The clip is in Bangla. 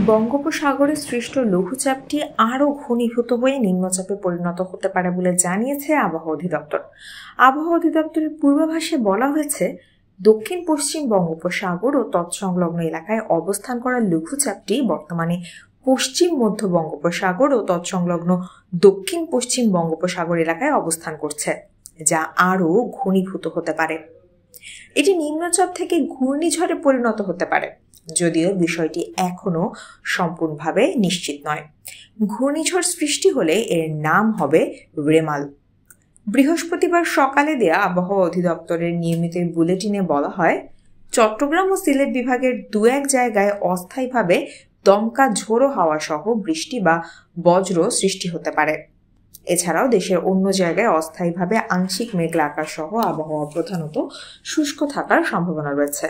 বঙ্গোপসাগরে সৃষ্ট লঘুচাপটি আরও ঘনীভূত হয়ে নিম্নচাপে পরিণত হতে পারে বলে জানিয়েছে আবহাওয়া অধিদপ্তর। আবহাওয়া অধিদপ্তরের পূর্বাভাসে বলা হয়েছে, দক্ষিণ পশ্চিম বঙ্গোপসাগর ও তৎসংলগ্ন এলাকায় অবস্থান করা লঘুচাপটি বর্তমানে পশ্চিম মধ্য বঙ্গোপসাগর ও তৎসংলগ্ন দক্ষিণ পশ্চিম বঙ্গোপসাগর এলাকায় অবস্থান করছে, যা আরও ঘনীভূত হতে পারে। এটি নিম্নচাপ থেকে ঘূর্ণিঝড়ে পরিণত হতে পারে, যদিও বিষয়টি এখনো সম্পূর্ণভাবে নিশ্চিত নয়। ঘূর্ণিঝড় সৃষ্টি হলে এর নাম হবে রেমাল। বৃহস্পতিবার সকালে দেয়া আবহাওয়া অধিদপ্তরের নিয়মিত বুলেটিনে বলা হয়, চট্টগ্রাম ও সিলেট বিভাগের দু এক জায়গায় অস্থায়ীভাবে দমকা ঝোড়ো হাওয়া সহ বৃষ্টি বা বজ্র সৃষ্টি হতে পারে। এছাড়াও দেশের অন্য জায়গায় অস্থায়ীভাবে আংশিক মেঘলা আকাশ সহ আবহাওয়া প্রধানত শুষ্ক থাকার সম্ভাবনা রয়েছে।